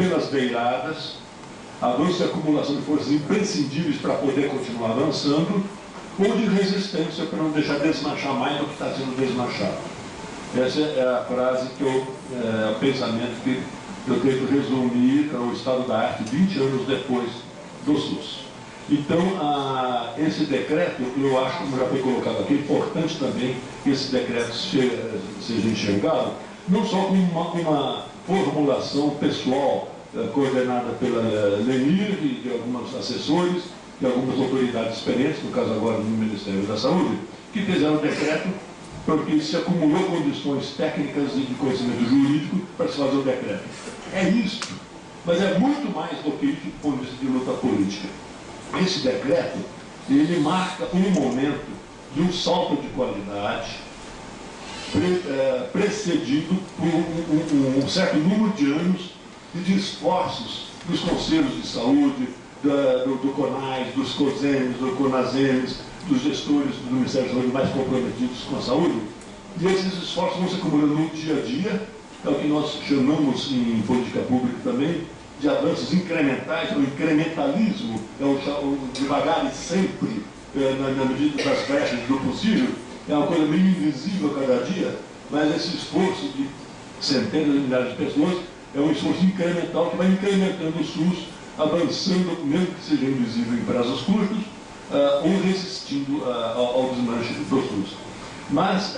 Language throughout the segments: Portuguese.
pelas beiradas, avanço e acumulação de forças imprescindíveis para poder continuar avançando, ou de resistência para não deixar desmanchar mais do que está sendo desmanchado. Essa é a frase que o pensamento que eu tento resumir o estado da arte 20 anos depois do SUS. Então, esse decreto, eu acho, como já foi colocado aqui, é importante também que esse decreto seja enxergado, não só como uma formulação pessoal coordenada pela Lenir e de alguns assessores, de algumas autoridades experientes, no caso agora no Ministério da Saúde, que fizeram o decreto porque se acumulou condições técnicas e de conhecimento jurídico para se fazer o decreto. É isso, mas é muito mais do que isso do ponto de vista de luta política. Esse decreto, ele marca um momento de um salto de qualidade precedido por um certo número de anos e de esforços dos conselhos de saúde, do CONAS, dos COSENES, do CONASENES, dos gestores do Ministério da Saúde mais comprometidos com a saúde, e esses esforços vão se acumulando no dia a dia, é o que nós chamamos em política pública também de avanços incrementais, o incrementalismo, é o devagar e sempre, na medida das brechas do possível, é uma coisa meio invisível a cada dia, mas esse esforço de centenas de milhares de pessoas é um esforço incremental que vai incrementando o SUS, avançando, mesmo que seja invisível em prazos curtos, ou resistindo ao desmanche do SUS. Mas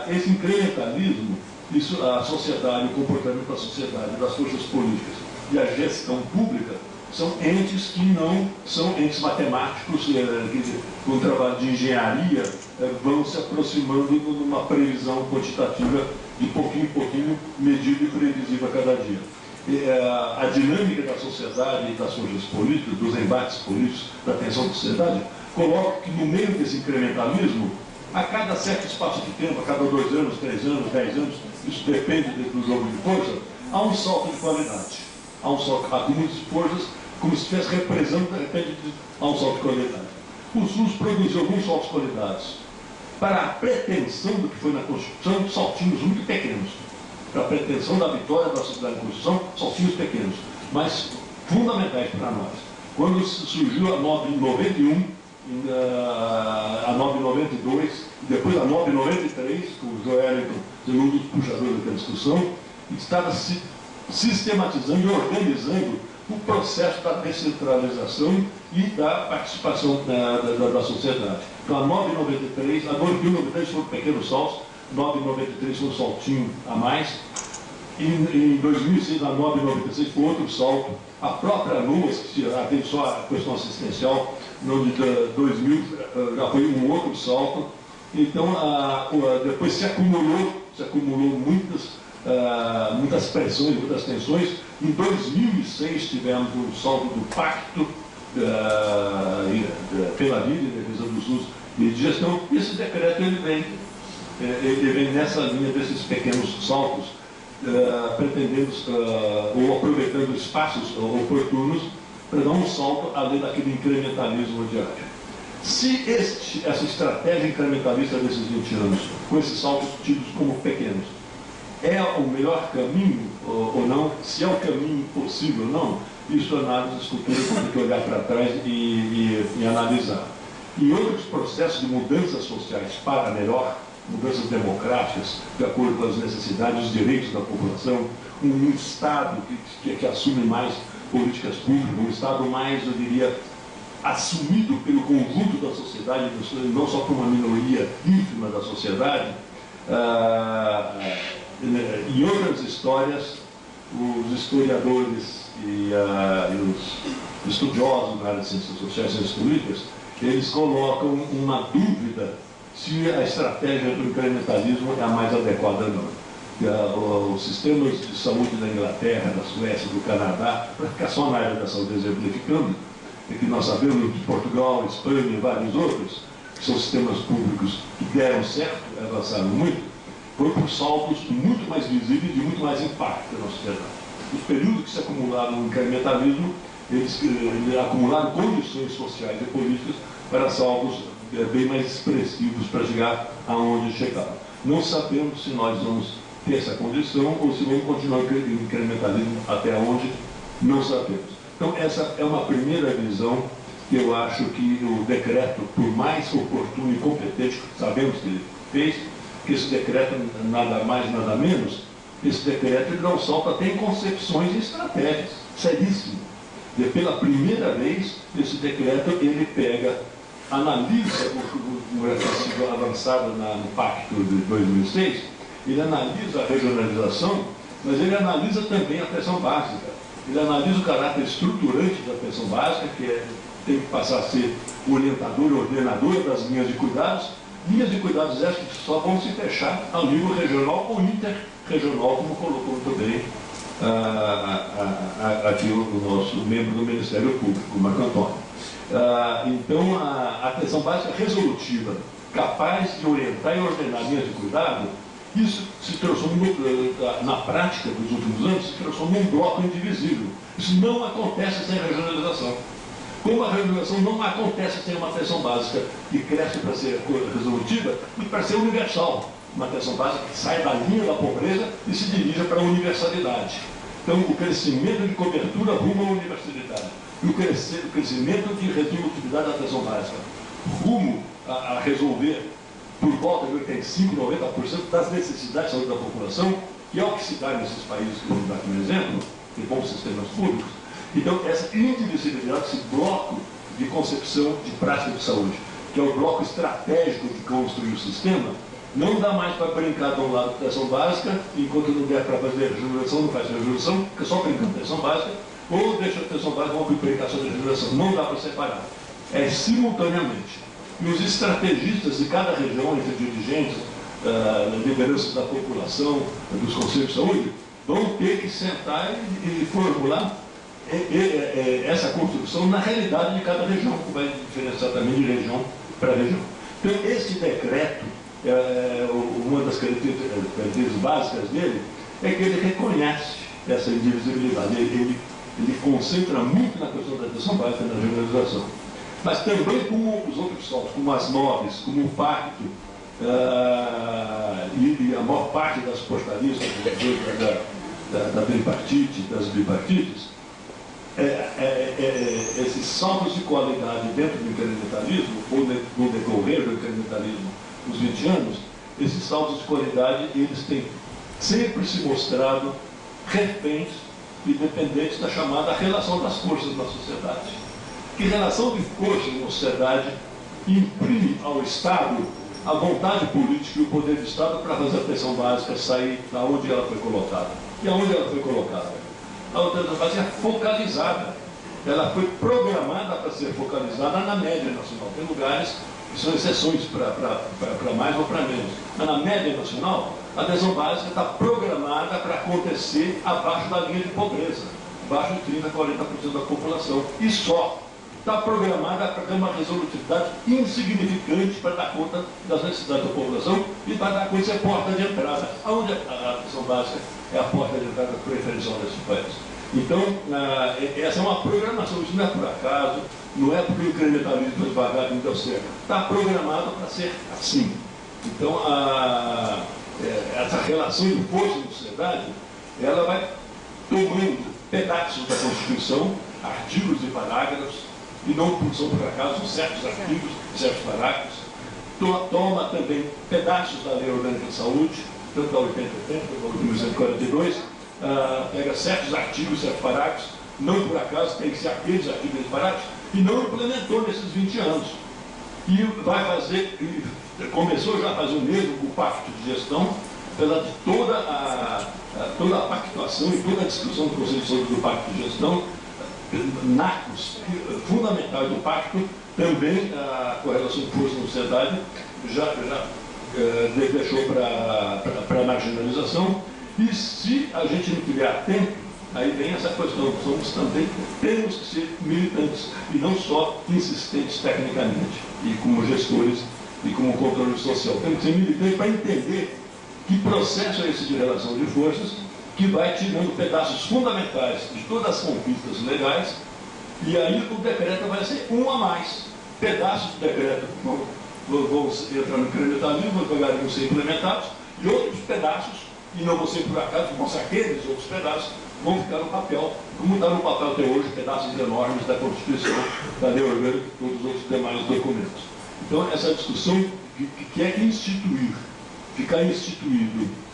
esse incrementalismo, isso, a sociedade, o comportamento da sociedade, das forças políticas e a gestão pública são entes que não são entes matemáticos, que com o trabalho de engenharia vão se aproximando numa previsão quantitativa de pouquinho em pouquinho, medida e previsível a cada dia. A dinâmica da sociedade e das forças políticas, dos embates políticos, da tensão da sociedade, coloca que no meio desse incrementalismo, a cada certo espaço de tempo, a cada 2 anos, 3 anos, 10 anos, isso depende do jogo de força, há um salto de qualidade. Há um salto, acúmulo de forças, como se estivesse represando, de repente, há um salto de qualidade. O SUS produziu alguns saltos de qualidades. Para a pretensão do que foi na Constituição, saltinhos muito pequenos. Para a pretensão da vitória da sociedade na Constituição, saltinhos pequenos, mas fundamentais para nós. Quando surgiu a 991, a 992, depois a 993, com o Joelito sendo um dos puxadores da discussão, estava se sistematizando e organizando o processo da descentralização e da participação da sociedade. Então, a 993, a 993 foram pequenos saltos, 993 foi um saltinho a mais, e em 2006, a 996 foi outro salto. A própria LUAS, que tem só a questão assistencial, no de 2000 já foi um outro salto. Então, depois se acumulou muitas pressões, muitas tensões. Em 2006 tivemos um salto do Pacto pela Vida e Defesa do SUS e de Gestão. E esse decreto ele vem nessa linha desses pequenos saltos, pretendendo ou aproveitando espaços oportunos para dar um salto além daquele incrementalismo diário. Se essa estratégia incrementalista desses 20 anos, com esses saltos tidos como pequenos, é o melhor caminho ou não, se é o caminho possível ou não, isso análise futura tem que olhar para trás e analisar. E outros processos de mudanças sociais para melhor, mudanças democráticas, de acordo com as necessidades e os direitos da população, um Estado que assume mais políticas públicas, um Estado mais, eu diria, assumido pelo conjunto da sociedade, não só por uma minoria ínfima da sociedade. Em outras histórias, os historiadores e os estudiosos na área de ciências sociais e ciências políticas, eles colocam uma dúvida se a estratégia do incrementalismo é a mais adequada ou não. Os sistemas de saúde da Inglaterra, da Suécia, do Canadá, para ficar só na área da saúde exemplificando, é que nós sabemos de Portugal, Espanha e vários outros, que são sistemas públicos que deram certo, avançaram muito, foram por saltos muito mais visíveis e de muito mais impacto na sociedade. Os períodos que se acumularam no incrementalismo, eles acumularam condições sociais e políticas para saltos bem mais expressivos para chegar aonde chegaram. Não sabemos se nós vamos ter essa condição ou se vamos continuar o incrementalismo até onde Não sabemos. Então, essa é uma primeira visão que eu acho que o decreto, por mais oportuno e competente, sabemos que ele fez, que esse decreto, nada mais, nada menos, esse decreto ele não solta, tem concepções e estratégias, seríssimo. E pela primeira vez, esse decreto, ele pega, analisa, como já tinha sido avançado no Pacto de 2006, ele analisa a regionalização, mas ele analisa também a pensão básica. Ele analisa o caráter estruturante da pensão básica, que tem que passar a ser orientador, ordenador das linhas de cuidados essas que só vão se fechar ao nível regional ou interregional, como colocou muito bem aqui o nosso membro do Ministério Público, o Marco Antônio. Então, a pensão básica resolutiva, capaz de orientar e ordenar linhas de cuidado, isso se transformou, na prática dos últimos anos, se transformou num bloco indivisível. Isso não acontece sem regionalização. Como a regionalização não acontece sem uma pensão básica que cresce para ser resolutiva e para ser universal. Uma pensão básica que sai da linha da pobreza e se dirige para a universalidade. Então, o crescimento de cobertura rumo à universalidade. E o crescimento de resolutividade da pensão básica rumo a resolver por volta de 85%, 90% das necessidades de saúde da população, que é o que se dá nesses países que eu vou dar como exemplo, de bons sistemas públicos. Então, essa indivisibilidade, esse bloco de concepção de prática de saúde, que é o bloco estratégico de construir o sistema, não dá mais para brincar de um lado da pensão básica, enquanto não der para fazer regeneração, não faz regeneração, fica só brincando de pensão básica, ou deixa a pensão básica, vamos brincar sobre a regeneração. Não dá para separar. É simultaneamente. E os estrategistas de cada região, entre dirigentes, lideranças da população, dos conselhos de saúde, vão ter que sentar e formular essa construção na realidade de cada região, que vai diferenciar também de região para região. Então, esse decreto, uma das características básicas dele, é que ele reconhece essa indivisibilidade. Ele concentra muito na questão da atenção básica e na generalização. Mas também como os outros solos, como as nobres, como o pacto, e a maior parte das portarias da tripartite, das bipartites, esses saltos de qualidade dentro do incrementalismo, ou no decorrer do incrementalismo nos 20 anos, esses saltos de qualidade, eles têm sempre se mostrado reféns e dependentes da chamada relação das forças na sociedade. Que relação de forças na sociedade imprime ao Estado a vontade política e o poder do Estado para fazer a pensão básica sair da onde ela foi colocada. E aonde ela foi colocada? A pensão básica é focalizada. Ela foi programada para ser focalizada na média nacional. Tem lugares que são exceções para mais ou para menos. Mas na média nacional, a pensão básica está programada para acontecer abaixo da linha de pobreza, abaixo de 30% a 40% da população. E só está programada para ter uma resolutividade insignificante para dar conta das necessidades da população e para dar conta de ser porta de entrada. Aonde a pensão básica é a porta de entrada preferencial desse país. Então, essa é uma programação, isso não é por acaso, não é porque o incrementalismo devagar não deu certo. Está programado para ser assim. Então, essa relação de força na sociedade, ela vai tomando pedaços da Constituição, artigos e parágrafos, e não são por acaso certos artigos, certos parágrafos, toma também pedaços da Lei Orgânica de Saúde, tanto da 8080 quanto da 1942, pega certos artigos, certos parágrafos, não por acaso tem que ser aqueles artigos e parágrafos, e não implementou nesses 20 anos. E vai fazer, começou já a fazer o mesmo com o Pacto de Gestão, apesar de toda a pactuação e toda a discussão do Conselho de Saúde do Pacto de Gestão, nacos fundamentais do pacto, também a correlação de força na sociedade já deixou para a marginalização. E se a gente não tiver atento, aí vem essa questão, temos que ser militantes e não só insistentes tecnicamente, e como gestores e como controle social. Temos que ser militantes para entender que processo é esse de relação de forças, que vai tirando pedaços fundamentais de todas as conquistas legais, e aí o decreto vai ser um a mais. Pedaços do decreto vão entrar no incrementalismo, vão ser implementados, e outros pedaços, e não vão ser por acaso, vão ser aqueles outros pedaços, vão ficar no papel, como está no papel até hoje, pedaços enormes da Constituição, da Lei Orgânica e todos os outros demais documentos. Então, essa discussão que é instituir, ficar instituído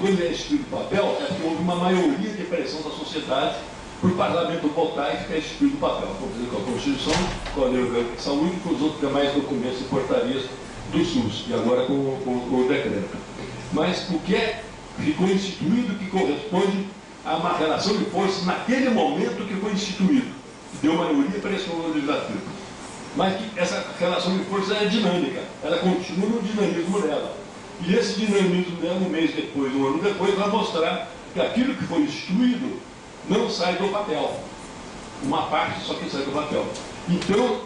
quando é instituído o papel, é porque houve uma maioria de pressão da sociedade para o parlamento votar e ficar instituído o papel, por exemplo, com a Constituição, com a Lei Orgânica de Saúde e com os outros demais documentos e portarias do SUS, e agora com o decreto. Mas o que ficou instituído que corresponde a uma relação de forças naquele momento que foi instituído, deu maioria para esse legislativo. Mas que essa relação de forças é dinâmica, ela continua no dinamismo dela. E esse dinamismo dela, um mês depois, um ano depois, vai mostrar que aquilo que foi instituído não sai do papel. Uma parte só que sai do papel. Então,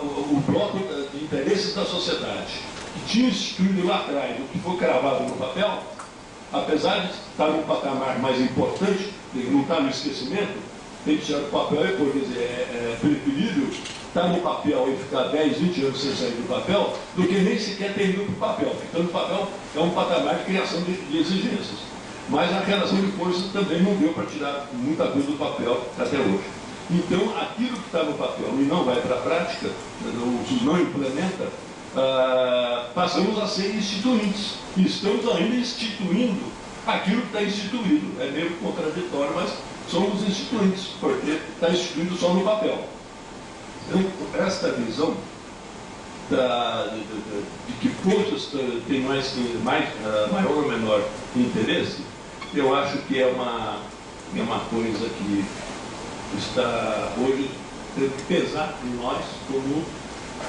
o bloco de interesses da sociedade, que tinha instituído lá atrás o que foi cravado no papel, apesar de estar num patamar mais importante, não está no esquecimento, tem que tirar do papel e pôr, quer dizer, é preferível estar no papel e ficar 10, 20 anos sem sair do papel, do que nem sequer ter ido para o papel. Ficando no papel é um patamar de criação de exigências. Mas a relação de forças também não deu para tirar muita coisa do papel até hoje. Então, aquilo que está no papel e não vai para a prática, o SUS não implementa, passamos a ser instituintes. E estamos ainda instituindo aquilo que está instituído. É meio contraditório, mas somos instituintes, porque está instituído só no papel. Então, esta visão de que forças têm maior ou menor interesse, eu acho que é uma coisa que está hoje tendo que pesar em nós como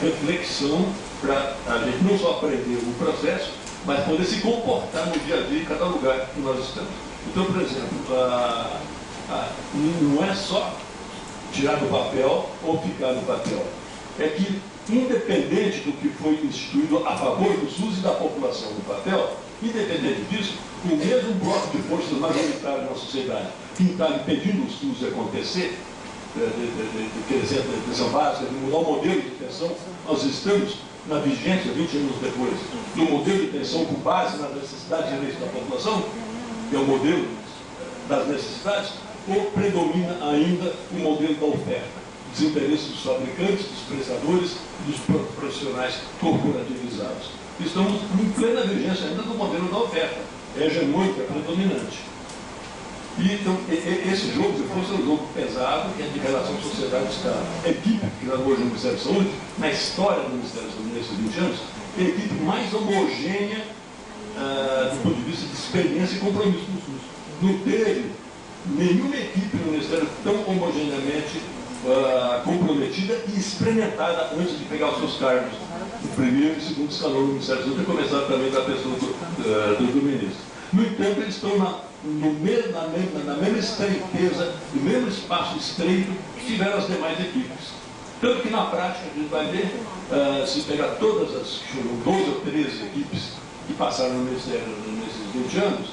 reflexão para a gente não só aprender o processo, mas poder se comportar no dia a dia em cada lugar que nós estamos. Então, por exemplo, não é só tirar do papel ou ficar no papel. É que, independente do que foi instituído a favor do SUS e da população no papel, independente disso, o mesmo bloco de forças majoritárias na sociedade que está impedindo o SUS de acontecer, de crescer a atenção básica, de mudar o modelo de pensão, nós estamos na vigência, 20 anos depois, do modelo de pensão com base nas necessidades de direito da população, que é o modelo das necessidades, ou predomina ainda o modelo da oferta, dos interesses dos fabricantes, dos prestadores e dos profissionais corporativizados. Estamos em plena vigência ainda do modelo da oferta, é hegemônico, é predominante. E então, esse jogo de força é um jogo pesado, que é de relação sociedade-Estado. A equipe que hoje no Ministério da Saúde, na história do Ministério da Saúde nesses 20 anos, é a equipe mais homogênea do ponto de vista de experiência e compromisso do SUS. Não teve nenhuma equipe no Ministério tão homogeneamente comprometida e experimentada antes de pegar os seus cargos no primeiro e segundo escalão do Ministério da Saúde, a começar também da pessoa do ministro. No entanto, eles estão na mesma estreiteza, no mesmo espaço estreito que tiveram as demais equipes. Tanto que na prática a gente vai ver, se pegar todas as 12 ou 13 equipes que passaram no Ministério nesses 20 anos,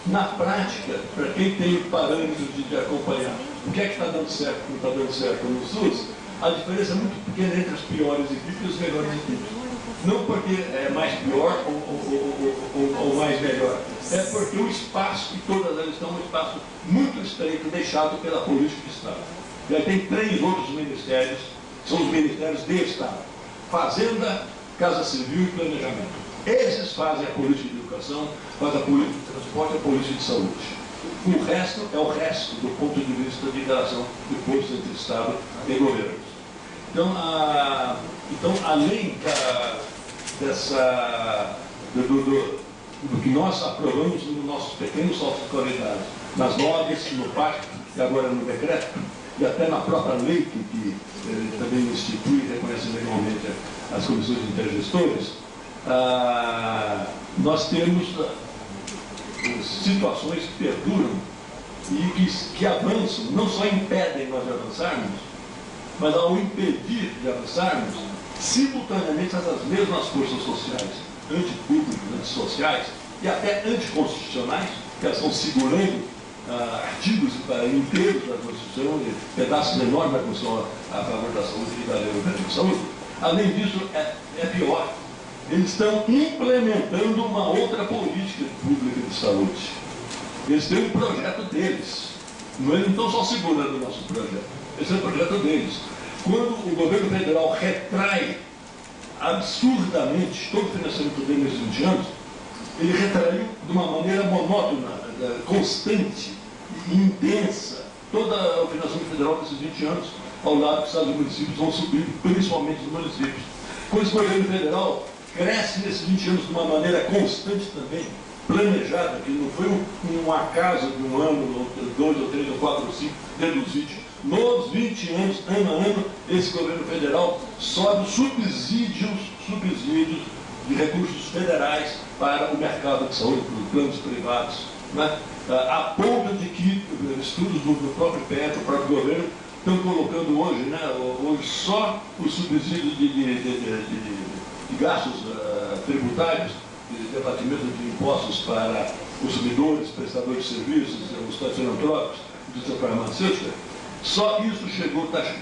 na prática, para quem tem parâmetros de acompanhar o que é que está dando certo e não está dando certo no SUS, a diferença é muito pequena entre as piores equipes e as melhores equipes. Não porque é mais pior ou mais melhor, é porque o espaço, e todas elas estão um espaço muito estreito, deixado pela política de Estado. E aí tem 3 outros ministérios, são os ministérios de Estado: Fazenda, Casa Civil e Planejamento. Esses fazem a política de educação, fazem a política de transporte e a política de saúde. O resto é o resto do ponto de vista de relação de força entre Estado e governo. Então, além do que nós aprovamos nos nossos pequenos saltos de qualidade, nas normas, no pacto e agora no decreto, e até na própria lei que também institui e reconhece legalmente as comissões intergestores, nós temos situações que perduram e que avançam, não só impedem nós de avançarmos, mas ao impedir de avançarmos, simultaneamente essas mesmas forças sociais, antipúblicas, antissociais e até anticonstitucionais, que elas estão segurando artigos inteiros da Constituição, pedaços enormes da Constituição a favor da saúde e da Lei Orgânica de Saúde. Além disso, é pior. Eles estão implementando uma outra política pública de saúde. Eles têm um projeto deles. Eles não estão só segurando o nosso projeto. Esse é o projeto deles. Quando o governo federal retrai absurdamente todo o financiamento dele nesses 20 anos, ele retraiu de uma maneira monótona, constante e intensa todo o financiamento federal desses 20 anos, ao lado que os estados e municípios vão subir, principalmente os municípios. Quando esse governo federal cresce nesses 20 anos de uma maneira constante também, planejada, que não foi um acaso de um ano, ou 2, ou 3, ou 4, ou 5, dentro dos 20. Nos 20 anos, ano a ano, esse governo federal sobe subsídios de recursos federais para o mercado de saúde, para os planos privados, né? A ponto de que estudos do próprio PF, do próprio governo, estão colocando hoje, né, hoje só os subsídios de gastos tributários, de debatimento de impostos para consumidores, prestadores de serviços, os estacionantrópicos, indústria farmacêutica, só isso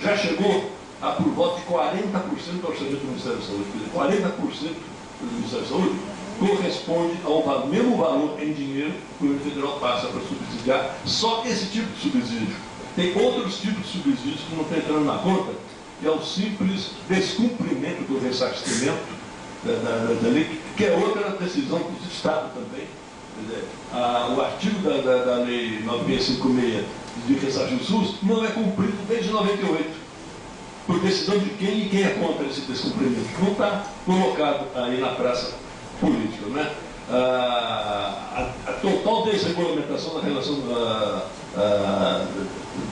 já chegou a por volta de 40% do orçamento do Ministério da Saúde. Quer dizer, 40% do Ministério da Saúde corresponde ao mesmo valor em dinheiro que o governo federal passa para subsidiar só esse tipo de subsídio. Tem outros tipos de subsídios que não estão entrando na conta, que é o simples descumprimento do ressarcimento da lei, que é outra decisão do Estado também. Quer dizer, o artigo da lei 9656 de ressarcir o SUS não é cumprido desde 98. Por decisão de quem e quem é contra esse descumprimento. Não está colocado aí na praça política, né? A total desregulamentação da relação do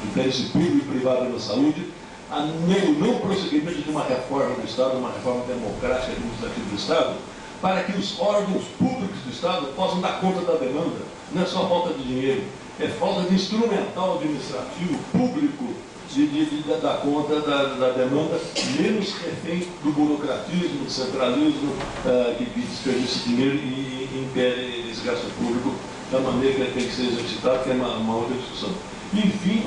interesse público e privado na saúde, o não prosseguimento de uma reforma do Estado, uma reforma democrática e administrativa do Estado, para que os órgãos públicos do Estado possam dar conta da demanda. Não é só falta de dinheiro, é falta de instrumental administrativo público de dar conta da demanda, menos refém do burocratismo, do centralismo, que desperdiça dinheiro e impede esse gasto público da maneira que ele tem que ser exercitado, que é uma outra discussão. Enfim,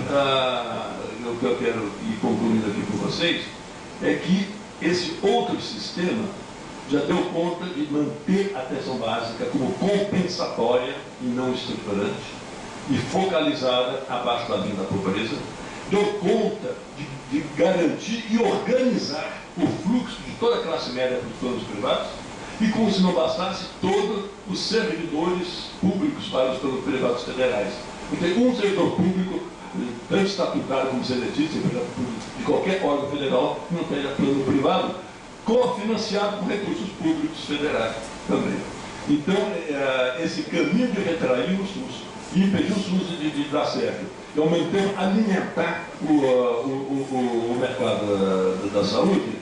o que eu quero ir concluindo aqui com vocês é que esse outro sistema já deu conta de manter a atenção básica como compensatória e não estruturante e focalizada abaixo da linha da pobreza, deu conta de garantir e organizar o fluxo de toda a classe média para os planos privados e, como se não bastasse, todos os servidores públicos para os planos privados federais. Não tem um servidor público, tanto estatutário como seletista, de qualquer órgão federal, que não tenha plano privado, cofinanciado com recursos públicos federais também. Então, esse caminho de retrair o SUS e impedir o SUS de dar certo, e ao mesmo tempo alimentar o mercado da saúde,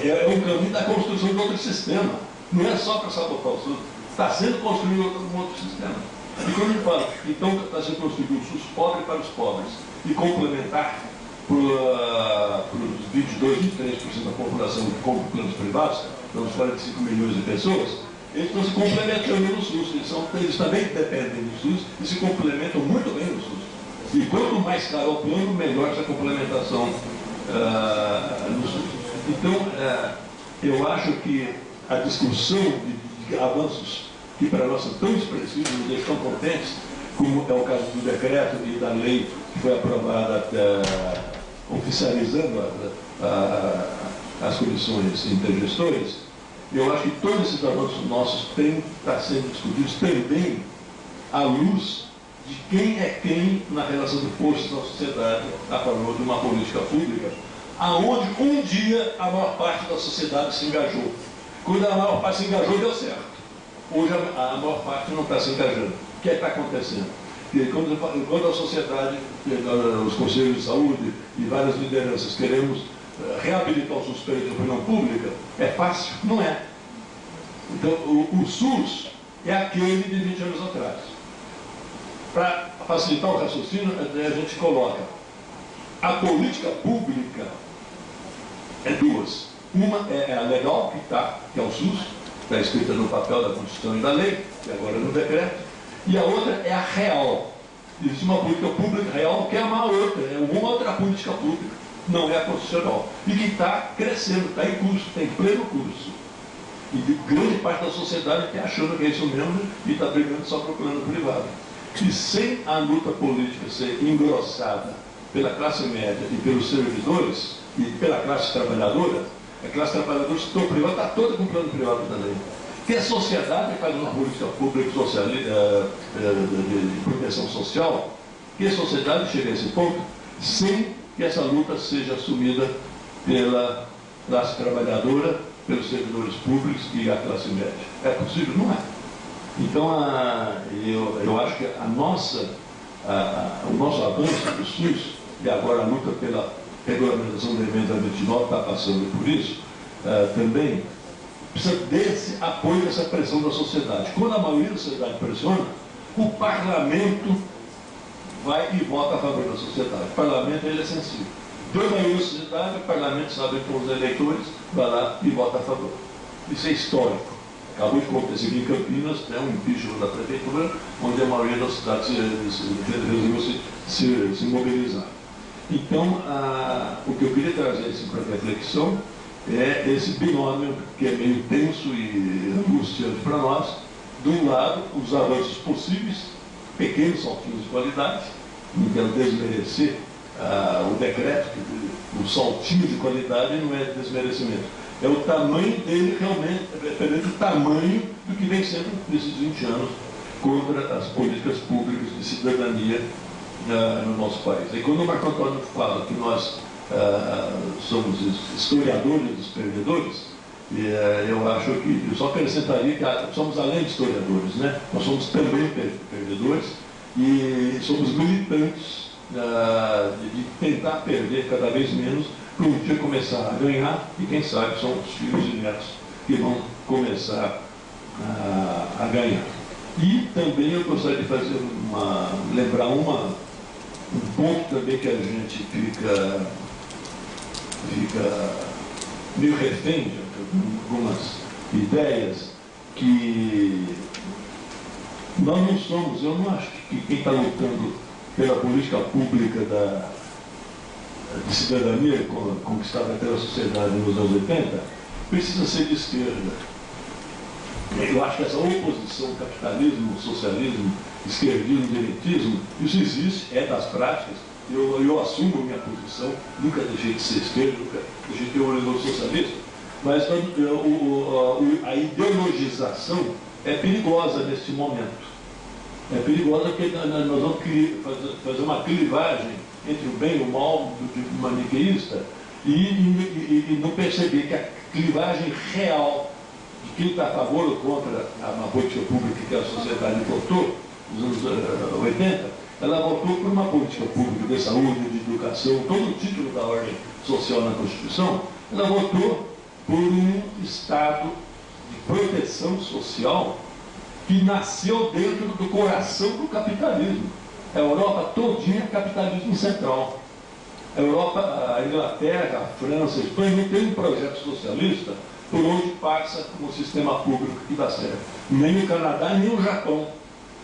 é um caminho da construção de outro sistema. Não é só para sabotar o SUS, está sendo construído um outro sistema. E quando ele fala, então está sendo construído um SUS pobre para os pobres e complementar para os 22, 23% da população que compra planos privados, então os 45 milhões de pessoas, eles estão se complementando no SUS. Eles também dependem do SUS e se complementam muito bem no SUS. E quanto mais caro é o plano, melhor essa complementação no SUS. Então, eu acho que a discussão de avanços que para nós são tão expressivos, nos deixam tão contentes, como é o caso do decreto e da lei que foi aprovada oficializando as comissões intergestoras, eu acho que todos esses avanços nossos têm que estar sendo discutidos também à luz de quem é quem na relação de forças na sociedade a favor de uma política pública, aonde um dia a maior parte da sociedade se engajou. Quando a maior parte se engajou, deu certo. Hoje a maior parte não está se engajando. O que é que está acontecendo? Porque quando a sociedade, os conselhos de saúde e várias lideranças queremos reabilitar o SUS perante a opinião pública, é fácil? Não é. Então, o SUS é aquele de 20 anos atrás. Para facilitar o raciocínio, a gente coloca a política pública é duas. Uma é a legal, que é o SUS, está escrita no papel da Constituição e da lei, e agora no decreto, e a outra é a real. Existe uma política pública real que é uma outra, é uma outra política pública, não é a constitucional, e que está crescendo, está em curso, está em pleno curso. E de grande parte da sociedade está achando que é isso mesmo e está brigando só para o plano privado. E sem a luta política ser engrossada pela classe média e pelos servidores, e pela classe trabalhadora, a classe trabalhadora do setor privado está toda com plano privado também. Que a sociedade faz uma política pública social, de proteção social, que a sociedade chega a esse ponto sem que essa luta seja assumida pela classe trabalhadora, pelos servidores públicos e a classe média. É possível? Não é. Então, eu acho que o nosso avanço do SUS, e agora a luta pela regulamentação da emenda 29 está passando por isso, também precisa desse apoio, dessa pressão da sociedade. Quando a maioria da sociedade pressiona, o parlamento vai e vota a favor da sociedade. O parlamento ele é sensível. Então, a maioria da sociedade, o parlamento sabe que os eleitores vai lá e vota a favor. Isso é histórico. Acabou de acontecer aqui em Campinas, um impeachment da prefeitura, onde a maioria da cidade resolveu se mobilizar. Então, o que eu queria trazer assim, para reflexão é esse binômio que é meio tenso e angustiante para nós. De um lado, os avanços possíveis, pequenos saltinhos de qualidade, não quero desmerecer o decreto, o saltinho de qualidade não é desmerecimento. É o tamanho dele realmente, é o tamanho do que vem sendo nesses 20 anos contra as políticas públicas de cidadania no nosso país. E quando o Marco Antônio fala que nós somos historiadores dos perdedores, eu acho que, eu só acrescentaria que somos além de historiadores, né? Nós somos também perdedores e somos militantes de tentar perder cada vez menos para um dia começar a ganhar e quem sabe são os filhos e netos que vão começar a ganhar. E também eu gostaria de fazer lembrar um ponto também que a gente fica meio refém de algumas ideias que nós não somos. Eu não acho que quem está lutando pela política pública de cidadania conquistada pela sociedade nos anos 80 precisa ser de esquerda. Eu acho que essa oposição capitalismo, socialismo, esquerdismo, direitismo, isso existe, é das práticas. Eu assumo a minha posição, nunca deixei de ser esquerda, nunca deixei de ter um horizonte socialista, mas a ideologização é perigosa neste momento. É perigosa porque nós vamos fazer uma clivagem entre o bem e o mal do tipo maniqueísta e não perceber que a clivagem real de quem está a favor ou contra uma política pública que a sociedade votou nos anos 80, ela votou por uma política pública de saúde, de educação, todo o título da ordem social na Constituição, ela votou por um Estado de proteção social que nasceu dentro do coração do capitalismo. A Europa todinha é capitalismo central. A Europa, a Inglaterra, a França, a Espanha não tem um projeto socialista por onde passa um sistema público que dá certo. Nem o Canadá, nem o Japão.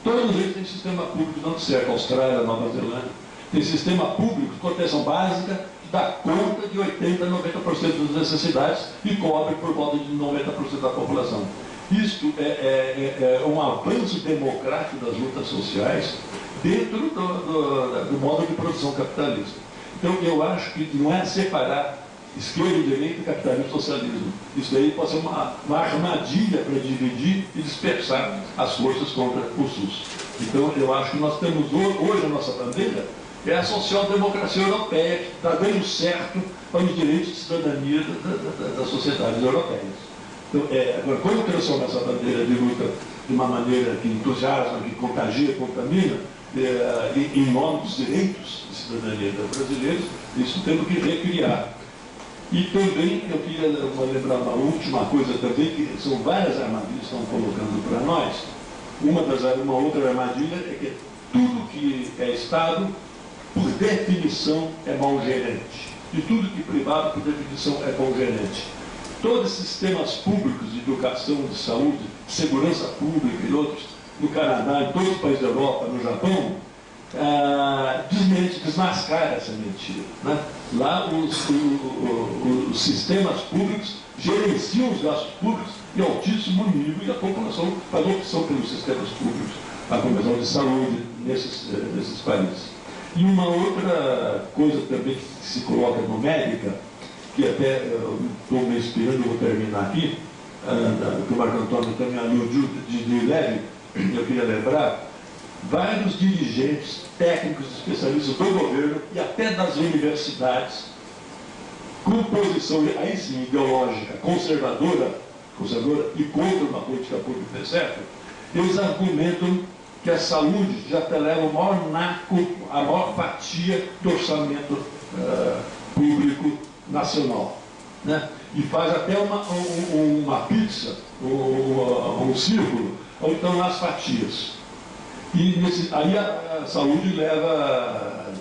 Todos eles têm sistema público dando certo. A Austrália, a Nova Zelândia. Tem sistema público de proteção básica que dá conta de 80% a 90% das necessidades e cobre por volta de 90% da população. Isto é um avanço democrático das lutas sociais dentro do modo de produção capitalista. Então, eu acho que não é separar esquerda e direita, capitalismo e socialismo. Isso daí pode ser uma armadilha para dividir e dispersar as forças contra o SUS. Então, eu acho que nós temos hoje a nossa bandeira é a social-democracia europeia, que está dando certo para os direitos de cidadania das sociedades europeias. Então, agora, quando transforma essa bandeira de luta de uma maneira que entusiasma, que contagia, contamina, em nome dos direitos de cidadania brasileiros, isso temos que recriar. E também eu queria lembrar uma última coisa também, que são várias armadilhas que estão colocando para nós. Uma outra armadilha é que tudo que é Estado, por definição, é mau gerente. E tudo que é privado, por definição, é bom gerente. Todos esses sistemas públicos de educação, de saúde, de segurança pública e outros, no Canadá, em todos os países da Europa, no Japão, desmascara essa mentira. Né? Lá os sistemas públicos gerenciam os gastos públicos em altíssimo nível e a população faz opção pelos sistemas públicos, a começar de saúde nesses países. E uma outra coisa também que se coloca numérica, que até estou me inspirando, vou terminar aqui, que o Marco Antônio também aludiu de leve, eu queria lembrar, vários dirigentes, técnicos, especialistas do governo e até das universidades, com posição, aí sim, ideológica, conservadora e contra uma política pública, certo? Eles argumentam que a saúde já leva o maior naco, a maior fatia do orçamento público nacional, né? E faz até uma pizza, um círculo, ou então nas fatias. E aí a saúde leva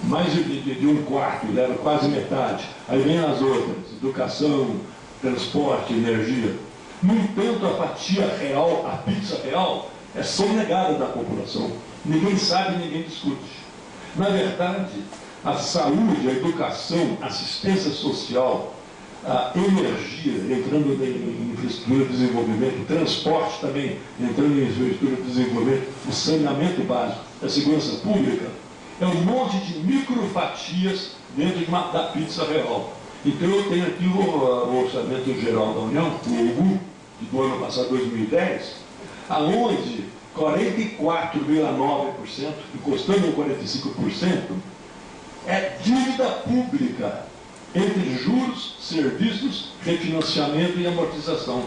mais de um quarto, leva quase metade. Aí vem as outras, educação, transporte, energia. No entanto, a fatia real, a pizza real, é sonegada da população. Ninguém sabe, ninguém discute. Na verdade, a saúde, a educação, a assistência social, a energia, entrando em infraestrutura de desenvolvimento, o transporte também, entrando em infraestrutura de desenvolvimento, o saneamento básico, a segurança pública, é um monte de microfatias dentro da pizza real. Então eu tenho aqui o Orçamento Geral da União, o OGU, do ano passado, 2010, aonde 44,9%, encostando em 45%, é dívida pública, entre juros, serviços, refinanciamento e amortização.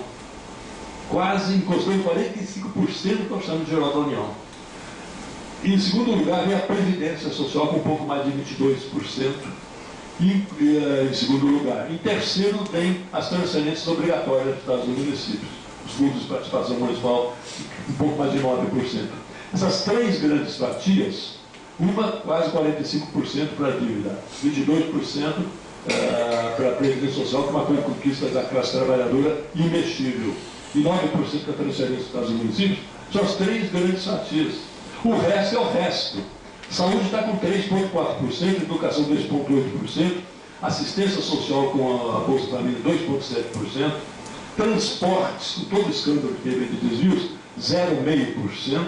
Quase encostando em 45% do Orçamento Geral da União. E, em segundo lugar, vem a Previdência Social, com um pouco mais de 22%. Em segundo lugar. Em terceiro, tem as transferências obrigatórias dos Estados e municípios. Os fundos de participação municipal, um pouco mais de 9%. Essas três grandes fatias, uma quase 45% para a dívida, 22% para a Previdência Social, que é uma conquista da classe trabalhadora imexível, e 9% para a transferência dos Estados e municípios, são as três grandes fatias. O resto é o resto. Saúde está com 3,4%, educação 2,8%, assistência social com a Bolsa Família 2,7%, transportes, com todo o escândalo que teve de desvios, 0,5%,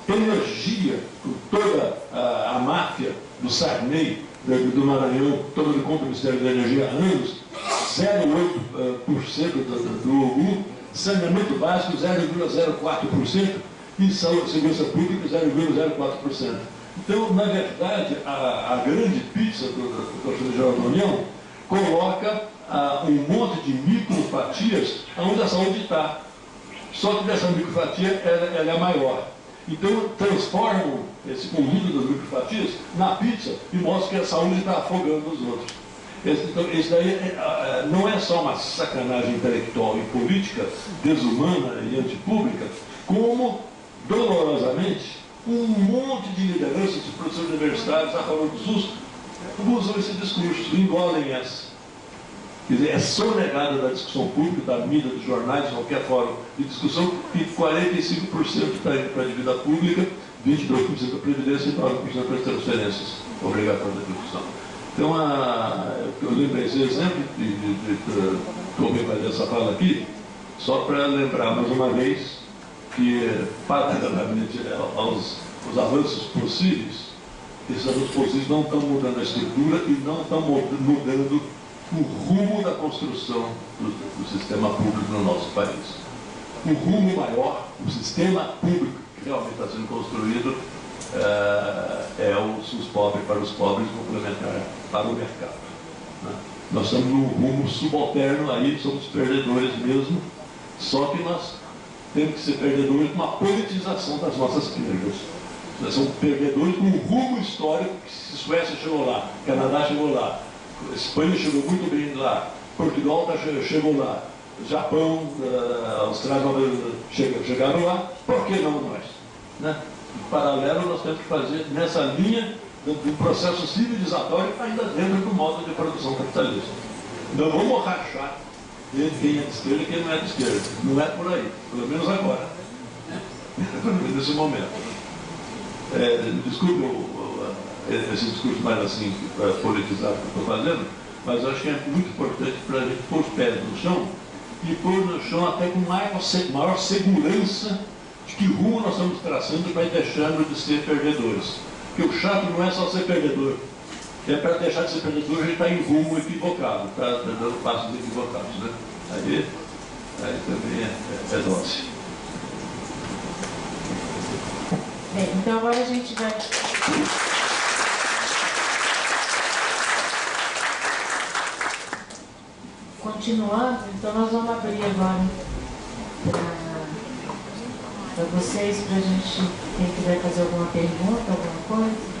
energia, com toda a máfia do Sarney, do Maranhão, todo o contra o Ministério da Energia há anos, 0,8% do OGU, saneamento básico 0,04%, e segurança pública 0,04%. Então, na verdade, a grande pizza do Orçamento Geral da União coloca um monte de microfatias onde a saúde está. Só que dessa microfatia ela é maior. Então, transformam esse conjunto das microfatias na pizza e mostram que a saúde está afogando os outros. Então, isso daí não é só uma sacanagem intelectual e política, desumana e antipública, como, dolorosamente, um monte de lideranças de professores universitários a favor do SUS usam esse discurso, engolem essa. Quer dizer, é sonegada da discussão pública, da mídia, dos jornais, de qualquer fórum de discussão, e 45% está indo para a dívida pública, 22% para a Previdência e 9% para as transferências obrigatórias da discussão. Então, eu lembrei esse exemplo, estou bem fazer essa fala aqui, só para lembrar mais uma vez que, paralelamente aos avanços possíveis, esses avanços possíveis não estão mudando a estrutura e não estão mudando o rumo da construção do sistema público no nosso país. O rumo maior, o sistema público que realmente está sendo construído, é o SUS pobre para os pobres, complementar para o mercado, né? Nós estamos num rumo subalterno, aí somos perdedores mesmo, só que nós temos que ser perdedores com uma politização das nossas perdas. Nós somos perdedores com um rumo histórico que Suécia chegou lá, Canadá chegou lá, Espanha chegou muito bem lá, Portugal chegou lá, Japão, Austrália chegaram lá, por que não nós? Né? Em paralelo, nós temos que fazer nessa linha do processo civilizatório ainda dentro do modo de produção capitalista. Não vamos rachar quem é de esquerda e quem não é de esquerda. Não é por aí, pelo menos agora, pelo menos nesse momento. Desculpe esse discurso mais assim, politizado que eu estou fazendo, mas eu acho que é muito importante para a gente pôr os pés no chão e pôr no chão até com maior segurança de que rumo nós estamos traçando para ir deixando de ser perdedores. Porque o chato não é só ser perdedor. É para deixar de ser perdedor, a gente está em rumo equivocado, está dando passos equivocados, né? Aí também é dose. Bem, então agora a gente vai... Continuando, então nós vamos abrir agora para vocês, para a gente, quem quiser fazer alguma pergunta, alguma coisa.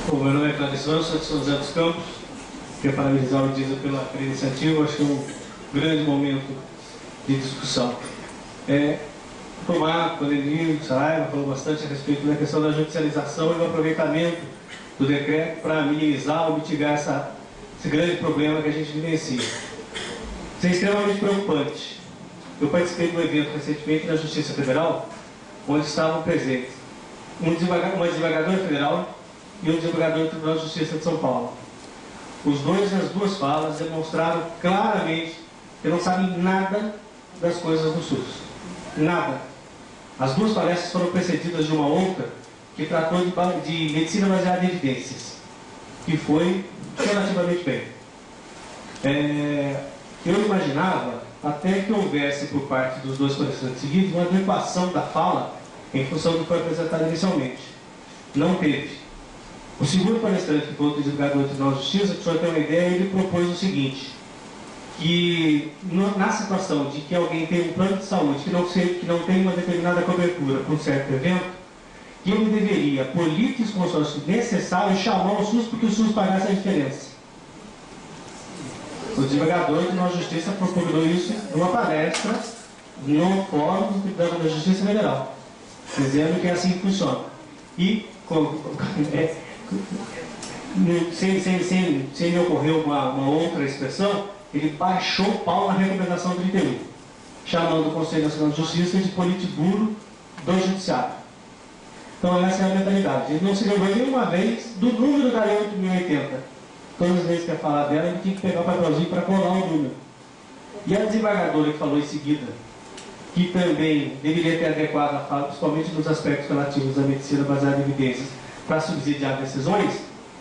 Meu nome é Clarice, sou de São José dos Campos. Quero parabenizar o Disa pela iniciativa. Acho que é um grande momento de discussão. O Marco, o Adelino, o Saraiva falou bastante a respeito da questão da judicialização e do aproveitamento do decreto para minimizar ou mitigar esse grande problema que a gente vivencia. Isso é extremamente preocupante. Eu participei de um evento recentemente na Justiça Federal, onde estavam presentes uma desembargadora federal e um desembargador do Tribunal de Justiça de São Paulo. Os dois, nas duas falas, demonstraram claramente que não sabem nada das coisas do SUS. Nada. As duas palestras foram precedidas de uma outra que tratou de medicina baseada em evidências, que foi relativamente bem. Eu imaginava até que houvesse, por parte dos dois palestrantes seguidos, uma adequação da fala em função do que foi apresentado inicialmente. Não teve. O segundo palestrante, que foi o desembargador do Tribunal de Justiça, para o senhor ter uma ideia, ele propôs o seguinte, que na situação de que alguém tem um plano de saúde que não tem uma determinada cobertura para um certo evento, que ele deveria, por litis consórcio necessário, chamar o SUS porque o SUS pagasse a diferença. O desembargador do Tribunal de Justiça propôs isso numa palestra no Fórum do Tribunal da Justiça Federal, dizendo que é assim que funciona. E sem me ocorrer uma outra expressão, ele baixou o pau na recomendação 31, chamando o Conselho Nacional de Justiça de politburo do Judiciário. Então essa é a mentalidade. Ele não se lembrou nenhuma vez do número da Lei 8.080. Todas as vezes que ia falar dela, ele tinha que pegar o papelzinho para colar o número. E a desembargadora que falou em seguida, que também deveria ter adequado a fala, principalmente nos aspectos relativos à medicina baseada em evidências, para subsidiar decisões,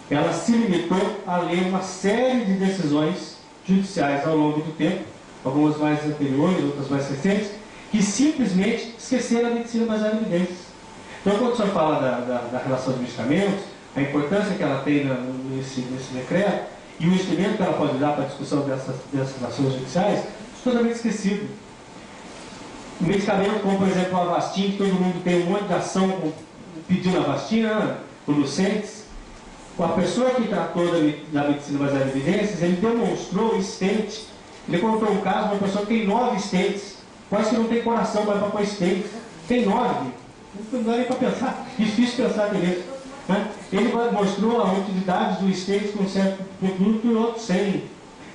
ela se limitou a ler uma série de decisões judiciais ao longo do tempo, algumas mais anteriores, outras mais recentes, que simplesmente esqueceram a medicina baseada em evidências. Então, quando o senhor fala da relação de medicamentos, a importância que ela tem nesse decreto, e o instrumento que ela pode dar para a discussão dessas ações judiciais, é totalmente esquecido. Medicamentos como, por exemplo, a Avastin, que todo mundo tem um monte de ação pedindo a Avastin, o Lucentes, a pessoa que tratou da medicina baseada em evidências, ele demonstrou estente. Ele contou um caso de uma pessoa que tem 9 estentes, quase que não tem coração mais para pôr estente. Tem 9. Não dá nem para pensar. Difícil pensar nisso. Né? Ele mostrou a utilidade do estente com um certo produto e outro sem.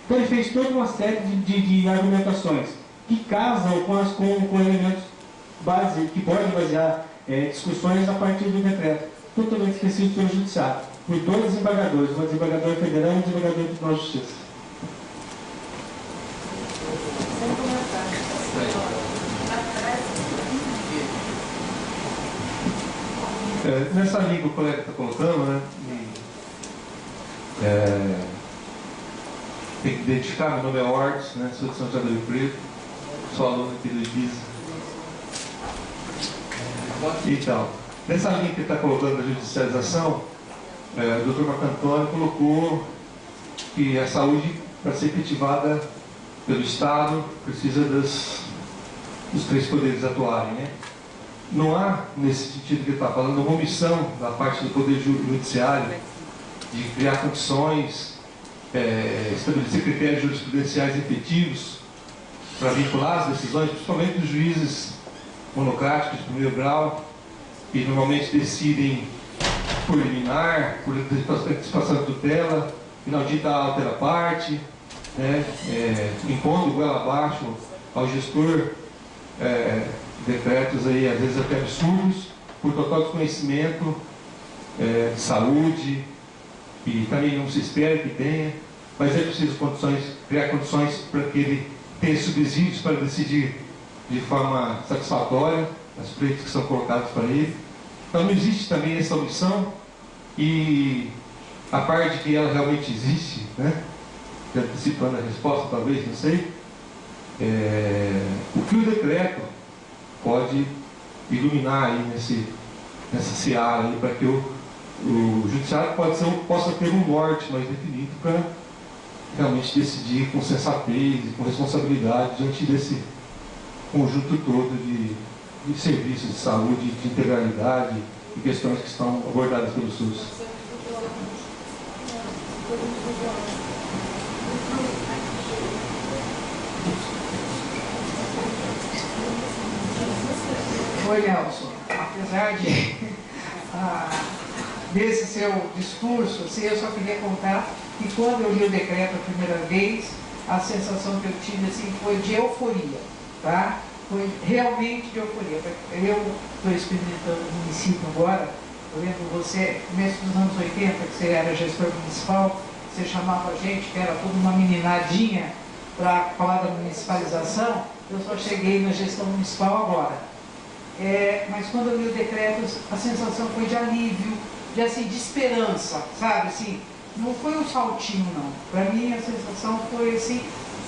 Então ele fez toda uma série de argumentações que casam com elementos básicos, que podem basear discussões a partir do decreto. Totalmente esquecido pelo Judiciário, por dois desembargadores, uma desembargadora federal e um desembargador do Tribunal de Justiça. Nessa linha que o colega está colocando, né, tem que identificar, meu nome é Ortiz, né, sou de São José do Rio Preto, sou aluno aqui do IBISA. Então, nessa linha que ele está colocando da judicialização, o Dr. Marco Antônio colocou que a saúde, para ser efetivada pelo Estado, precisa dos 3 poderes atuarem, né? Não há, nesse sentido que ele está falando, uma omissão da parte do Poder Judiciário de criar condições, estabelecer critérios jurisprudenciais efetivos para vincular as decisões, principalmente dos juízes monocráticos de primeiro grau, que normalmente decidem por liminar, por antecipação de tutela, inaudita altera parte, né, impondo goela abaixo ao gestor decretos aí, às vezes até absurdos, por total desconhecimento de saúde, e também não se espera que tenha, mas é preciso criar condições para que ele tenha subsídios para decidir de forma satisfatória as pleitos que são colocados para ele. Então não existe também essa omissão, e a parte de que ela realmente existe, né? Já antecipando a resposta, talvez, não sei, o que o decreto pode iluminar aí nessa seara aí, para que o judiciário possa ter um norte mais definido para realmente decidir com sensatez e com responsabilidade diante desse conjunto todo de serviços de saúde, de integralidade e questões que estão abordadas pelo SUS. Oi, Nelson. Apesar desse seu discurso, assim, eu só queria contar que quando eu li o decreto a primeira vez, a sensação que eu tive assim, foi de euforia, tá? Foi realmente de euforia. Eu estou experimentando o município agora, eu lembro você, começo dos anos 80, que você era gestor municipal, você chamava a gente, que era toda uma meninadinha, para falar da municipalização. Eu só cheguei na gestão municipal agora. Mas quando eu li o decreto, a sensação foi de alívio, de esperança, sabe? Assim, não foi um saltinho, não. Para mim, a sensação foi assim,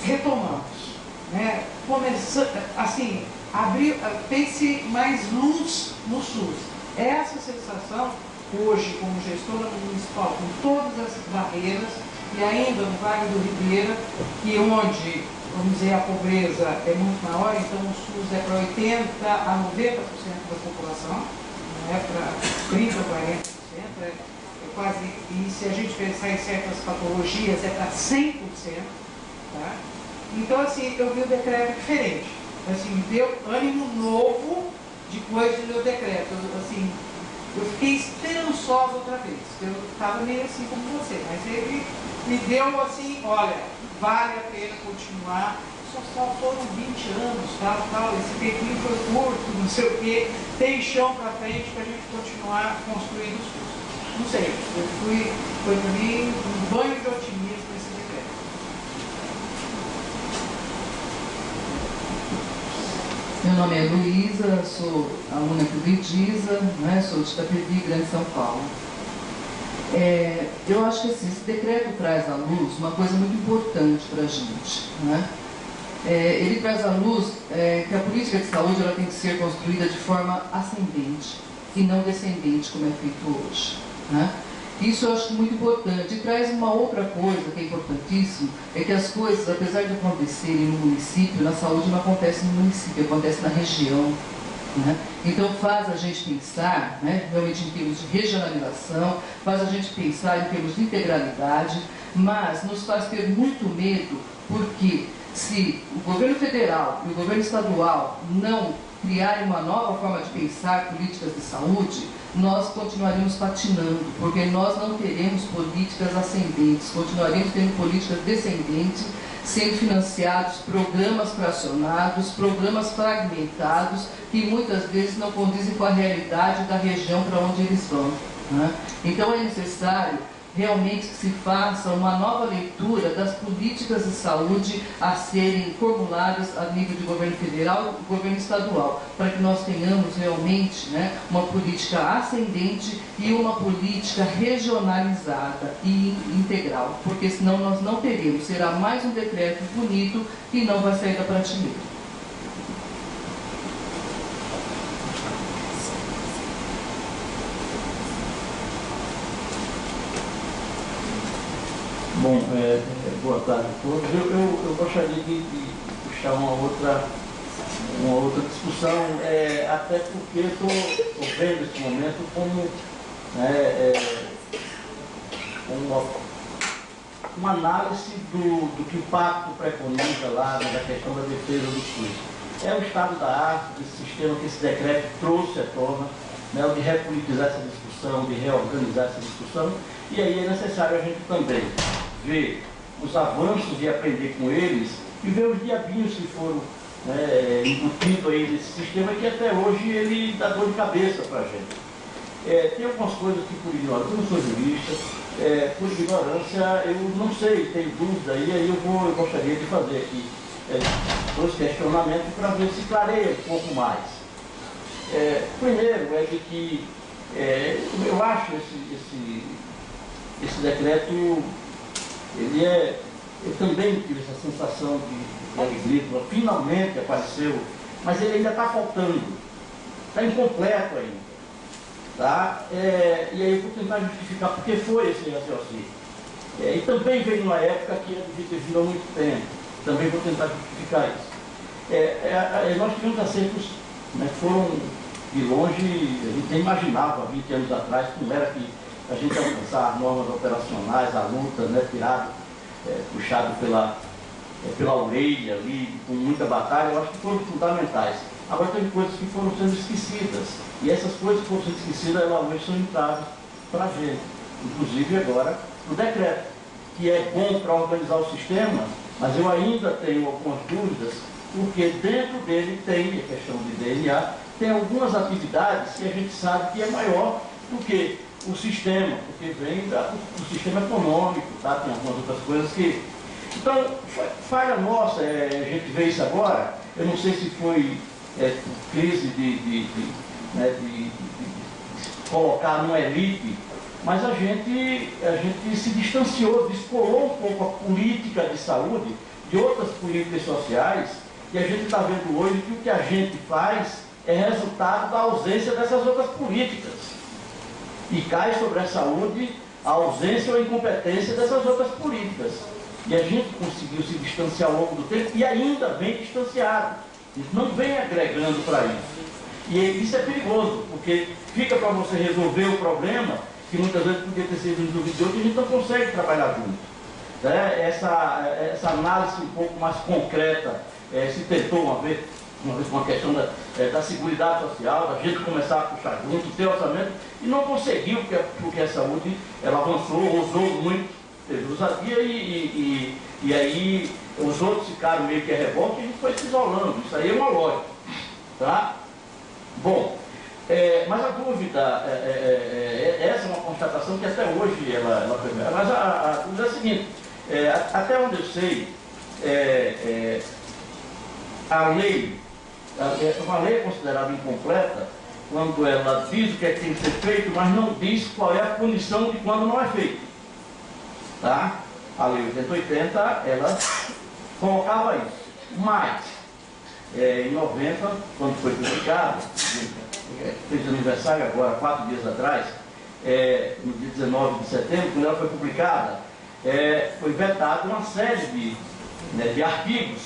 retomamos, né? Começando, assim, fez-se mais luz no SUS. Essa sensação, hoje, como gestora municipal, com todas as barreiras, e ainda no Vale do Ribeira, que onde, vamos dizer, a pobreza é muito maior, então o SUS é para 80% a 90% da população, não é para 30% ou 40%, é quase, e se a gente pensar em certas patologias, é para 100%, tá? Então, assim, eu vi o decreto diferente, assim, me deu ânimo novo depois de ler o decreto, eu fiquei esperançosa outra vez, eu estava meio assim como você, mas ele me deu assim, olha, vale a pena continuar, só foram 20 anos, tal, esse tempinho foi curto, não sei o quê, tem chão para frente para a gente continuar construindo os cursos. Não sei, foi para mim um banho de otimismo esse decreto. Meu nome é Luísa, sou aluna do IDISA, né, sou de Itapevi, Grande São Paulo. Eu acho que assim, esse decreto traz à luz uma coisa muito importante para a gente, né? Ele traz à luz que a política de saúde ela tem que ser construída de forma ascendente e não descendente, como é feito hoje, né? Isso eu acho muito importante. E traz uma outra coisa que é importantíssimo, é que as coisas, apesar de acontecerem no município, na saúde não acontece no município, acontece na região, né? Então faz a gente pensar, né, realmente em termos de regionalização, faz a gente pensar em termos de integralidade, mas nos faz ter muito medo, porque se o governo federal e o governo estadual não criarem uma nova forma de pensar políticas de saúde, nós continuaremos patinando, porque nós não teremos políticas ascendentes, continuaremos tendo políticas descendentes, sendo financiados programas fracionados, programas fragmentados, que muitas vezes não condizem com a realidade da região para onde eles vão, né? Então é necessário realmente que se faça uma nova leitura das políticas de saúde a serem formuladas a nível de governo federal e governo estadual, para que nós tenhamos realmente, né, uma política ascendente e uma política regionalizada e integral, porque senão nós não teremos, será mais um decreto bonito e não vai sair da prateleira. Bom, boa tarde a todos. Eu gostaria de puxar uma outra discussão, até porque eu estou vendo esse momento como uma análise do que o pacto preconiza lá, da questão da defesa do SUS. é o estado da arte, desse sistema que esse decreto trouxe à tona, né, de repolitizar essa discussão, de reorganizar essa discussão, e aí é necessário a gente também ver os avanços e aprender com eles, e ver os diabinhos que foram embutidos aí nesse sistema, que até hoje ele dá dor de cabeça para a gente. Tem algumas coisas que por ignorância, eu não sou jurista, por ignorância eu não sei, tenho dúvida, e aí eu gostaria de fazer aqui dois questionamentos para ver se clareia um pouco mais. Primeiro é de que eu acho esse decreto, eu também tive essa sensação de alegria, finalmente apareceu, mas ele ainda está faltando, está incompleto ainda. Tá? E aí eu vou tentar justificar por que foi esse raciocínio. E também veio numa época que ele devia ter vindo há muito tempo. Também vou tentar justificar isso. Nós tivemos acertos, né, que foram de longe, a gente nem imaginava 20 anos atrás como era que a gente alcançar as normas operacionais, a luta, né, puxado pela orelha ali, com muita batalha, eu acho que foram fundamentais. Agora tem coisas que foram sendo esquecidas, e essas coisas que foram sendo esquecidas, elas hoje são entraves para a gente, inclusive agora no decreto, que é bom para organizar o sistema, mas eu ainda tenho algumas dúvidas, porque dentro dele tem a questão de DNA, tem algumas atividades que a gente sabe que é maior do que o sistema, porque vem do sistema econômico, tá? Tem algumas outras coisas que... Então, falha nossa, a gente vê isso agora, eu não sei se foi crise de colocar numa elite, mas a gente se distanciou, descolou um pouco a política de saúde de outras políticas sociais, e a gente está vendo hoje que o que a gente faz é resultado da ausência dessas outras políticas. E cai sobre a saúde a ausência ou a incompetência dessas outras políticas. E a gente conseguiu se distanciar ao longo do tempo e ainda vem distanciado. Não vem agregando para isso. E isso é perigoso, porque fica para você resolver o problema, que muitas vezes podia ter sido resolvido de outro, e a gente não consegue trabalhar junto. Essa análise um pouco mais concreta, se tentou uma vez com a questão da seguridade social, da gente começar a puxar junto, ter orçamento, e não conseguiu, porque a saúde ela avançou, ousou muito, teve ousadia, e aí os outros ficaram meio que a reboque e a gente foi se isolando. Isso aí é uma lógica. Tá? Bom, mas a dúvida, essa é uma constatação que até hoje ela permite. Mas a dúvida é a seguinte, até onde eu sei, a lei, uma lei é considerada incompleta quando ela diz o que é que tem que ser feito, mas não diz qual é a punição de quando não é feito. Tá? A lei 8080, ela colocava isso. Mas, em 90, quando foi publicada, fez aniversário agora, 4 dias atrás, no dia 19 de setembro, quando ela foi publicada, foi vetada uma série de artigos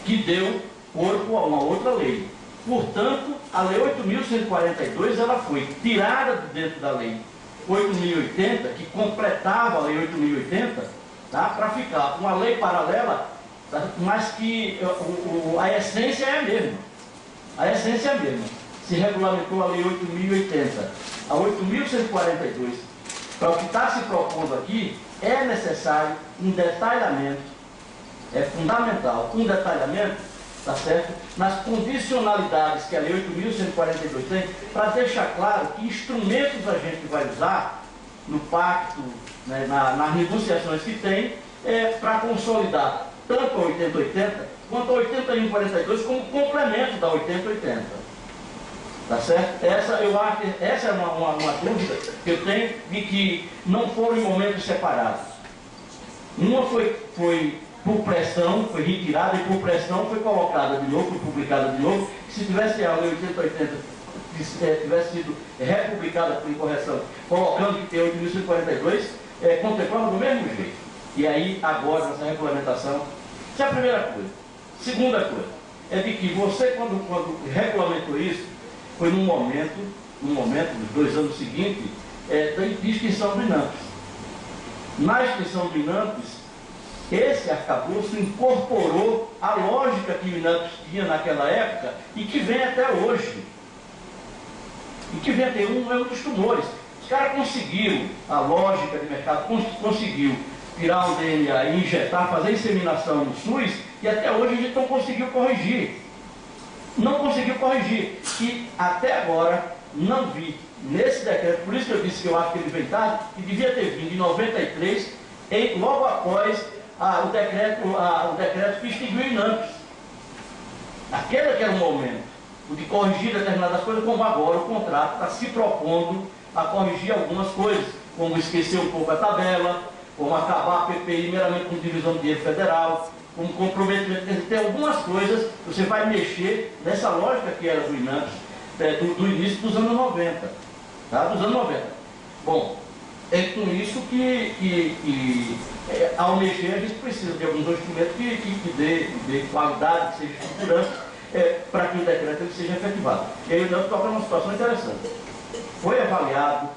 que deu corpo a uma outra lei. Portanto, a Lei 8.142 ela foi tirada de dentro da Lei 8.080, que completava a Lei 8.080, tá? Para ficar uma lei paralela, tá? Mas que a essência é a mesma. A essência é a mesma. Se regulamentou a Lei 8.080. A 8.142, para o que está se propondo aqui, é necessário um detalhamento, é fundamental, um detalhamento, tá certo? Nas condicionalidades que a Lei 8.142 tem, para deixar claro que instrumentos a gente vai usar no pacto, né, nas negociações que tem, para consolidar tanto a 8080 quanto a 8142 como complemento da 8080. Tá certo? Eu acho que essa é uma dúvida que eu tenho, de que não foram em momentos separados. Uma foi por pressão, foi retirada, e por pressão foi colocada de novo, foi publicada de novo. Se tivesse a Lei 8080 tivesse sido republicada por incorreção, colocando que tem 8.142, contemplava do mesmo jeito. E aí, agora, essa regulamentação, essa é a primeira coisa. Segunda coisa, é de que você, quando regulamentou isso, foi num momento, dos 2 anos seguintes, de extinção do INAMPS. Na extinção do INAMPS, Esse arcabouço incorporou a lógica que o INAMPS tinha naquela época e que vem até hoje. E que vem até um dos tumores. Os caras conseguiram, a lógica de mercado conseguiu tirar o DNA e injetar, fazer inseminação no SUS, e até hoje a gente não conseguiu corrigir. Não conseguiu corrigir. E até agora não vi nesse decreto, por isso que eu disse que eu acho que ele veio tarde, e devia ter vindo em 93, logo após o decreto que extinguiu o INAMPS. Aquele que era o momento de corrigir determinadas coisas, como agora o contrato está se propondo a corrigir algumas coisas, como esquecer um pouco a tabela, como acabar a PPI meramente com divisão de dinheiro federal, como comprometimento. Tem algumas coisas que você vai mexer nessa lógica que era do INAMPS, do início dos anos 90. Tá? Dos anos 90. Bom, é com isso que ao mexer, a gente precisa de alguns instrumentos que dê qualidade, que seja estruturante, para que o decreto ele seja efetivado. E aí o INAMPS toca numa situação interessante. Foi avaliado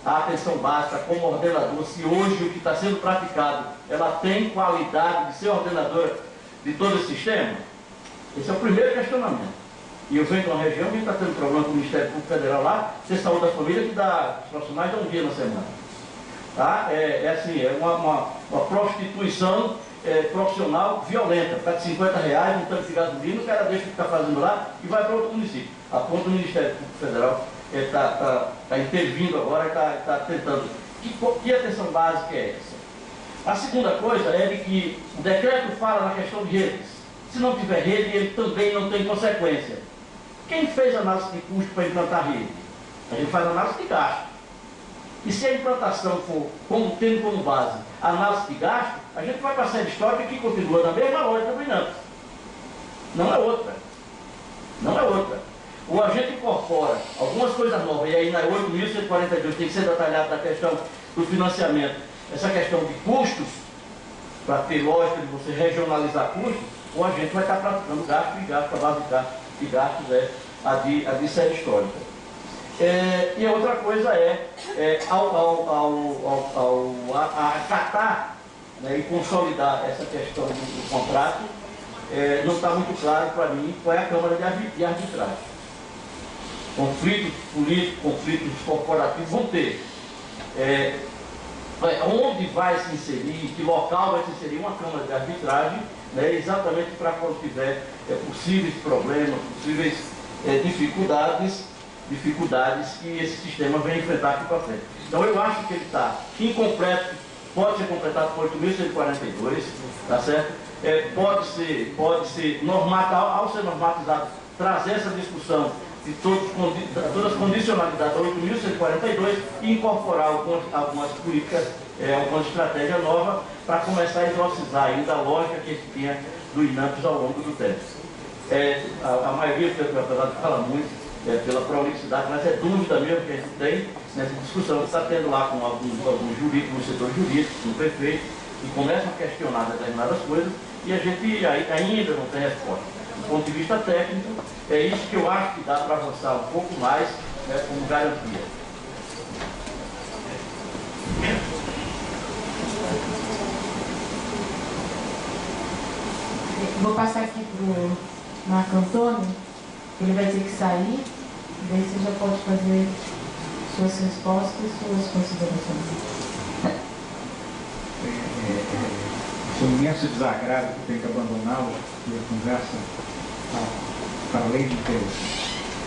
a atenção básica como ordenador, se hoje o que está sendo praticado, ela tem qualidade de ser ordenadora de todo esse sistema? Esse é o primeiro questionamento. E eu venho de uma região que está tendo problema com o Ministério Público Federal lá, ter saúde da família, que dá, os profissionais dão um dia na semana. Tá? É uma prostituição profissional violenta. Está de R$50, um tanque de gasolina, o cara deixa o que está fazendo lá e vai para outro município. A ponto do Ministério Público Federal está intervindo agora, está tentando. Que atenção básica é essa? A segunda coisa é de que o decreto fala na questão de redes. Se não tiver rede, ele também não tem consequência. Quem fez análise de custo para implantar rede? A gente faz análise de gasto. E se a implantação for tendo como base a análise de gasto, a gente vai passar a história que continua na mesma lógica do INAMPS. Não é outra. Não é outra. Ou a gente incorpora algumas coisas novas, e aí na 8.142 tem que ser detalhado da questão do financiamento, essa questão de custos, para ter lógica de você regionalizar custos, ou a gente vai estar praticando gasto e gasto, a base de gastos a de série histórica. E a outra coisa acatar, né, e consolidar essa questão do contrato, não está muito claro para mim qual é a Câmara de Arbitragem. Conflitos políticos, conflitos corporativos vão ter. Onde vai se inserir, que local vai se inserir uma Câmara de Arbitragem, né, exatamente para quando tiver possíveis problemas, possíveis dificuldades que esse sistema vem enfrentar aqui para frente. Então eu acho que ele está incompleto, pode ser completado por 8.142, tá certo? Pode ser normatizado, ao ser normatizado, trazer essa discussão de todas as condicionalidades da 8.142 e incorporar algumas políticas, algumas estratégias novas para começar a exorcizar ainda a lógica que a gente tinha do INAMPS ao longo do tempo. A maioria do tempo, apesar de falar muito, pela prolixidade, mas é dúvida mesmo que a gente tem nessa discussão que está tendo lá com alguns jurídicos, no setor jurídico, no prefeito, que começam a questionar determinadas coisas e a gente ainda não tem resposta. Do ponto de vista técnico, é isso que eu acho que dá para avançar um pouco mais, né, como garantia. Vou passar aqui para o Marco Antônio, ele vai ter que sair, daí você já pode fazer suas respostas e suas considerações. O imenso desagrado que tem que abandoná-lo e a conversa para além de interesse.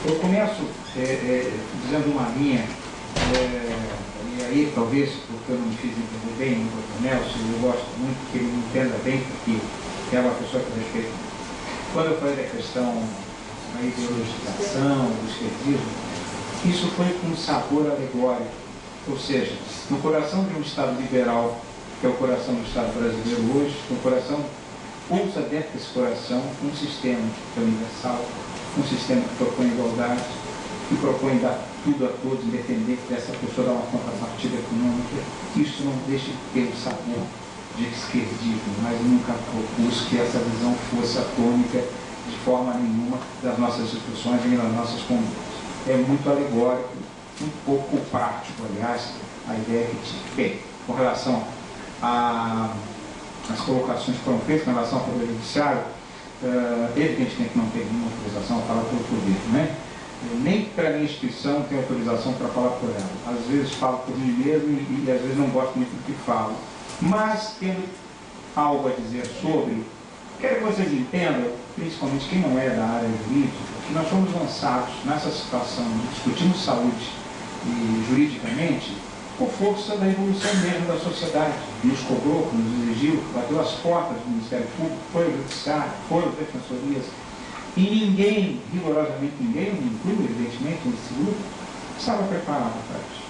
Eu começo dizendo uma linha, e aí talvez porque eu não me fiz entender bem no Dr. Nelson, eu gosto muito que ele me entenda bem, porque é uma pessoa que respeita. Quando eu falei da questão da ideologização, do esquerdismo, isso foi com um sabor alegórico, ou seja, no coração de um Estado liberal, que é o coração do Estado brasileiro hoje, no coração, pulsa dentro desse coração um sistema que é universal, um sistema que propõe igualdade, que propõe dar tudo a todos, independente dessa pessoa dar uma contrapartida econômica. Isso não deixa de ter o sabor de esquerdismo, mas nunca propus que essa visão fosse a tônica de forma nenhuma das nossas instituições e das nossas condutas. É muito alegórico, um pouco prático, aliás, a ideia que tinha. Bem, com relação à as colocações que foram feitas em relação ao Poder Judiciário, evidentemente não tem nenhuma autorização para falar pelo Poder, né? Nem para a minha instituição tem autorização para falar por ela. Às vezes falo por mim mesmo e às vezes não gosto muito do que falo. Mas, tendo algo a dizer sobre, quero que vocês entendam, principalmente quem não é da área jurídica, que nós fomos lançados nessa situação de discutirmos saúde e juridicamente por força da evolução mesmo da sociedade. Nos cobrou, nos exigiu, bateu as portas do Ministério Público, foi o Judiciário, foram as defensorias, e ninguém, rigorosamente ninguém, me incluo evidentemente nesse grupo, estava preparado para isso,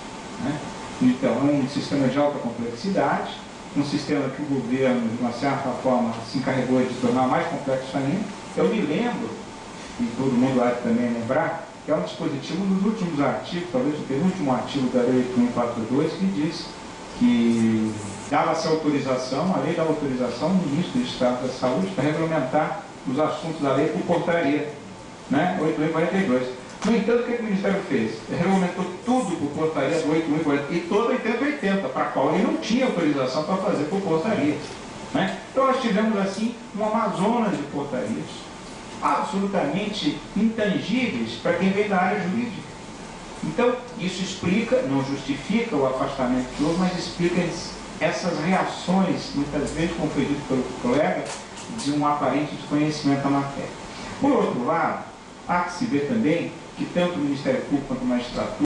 né? Então, é um sistema de alta complexidade, um sistema que o governo, de uma certa forma, se encarregou de tornar mais complexo ainda. Eu me lembro, e todo mundo há de também lembrar, que é um dispositivo nos últimos artigos, talvez o penúltimo artigo da Lei 8142, que diz que dava-se autorização, a lei dá autorização ao ministro do Estado da Saúde para regulamentar os assuntos da lei por portaria, né? 8142. No entanto, o que o Ministério fez? Ele regulamentou tudo por portaria do 8142 e todo 8080, para a qual ele não tinha autorização para fazer por portaria, né? Então nós tivemos assim uma amazonas de portarias absolutamente intangíveis para quem vem da área jurídica. Então, isso explica, não justifica o afastamento que houve, mas explica essas reações, muitas vezes, como foi dito pelo colega, de um aparente desconhecimento da matéria. Por outro lado, há que se ver também que tanto o Ministério Público quanto a magistratura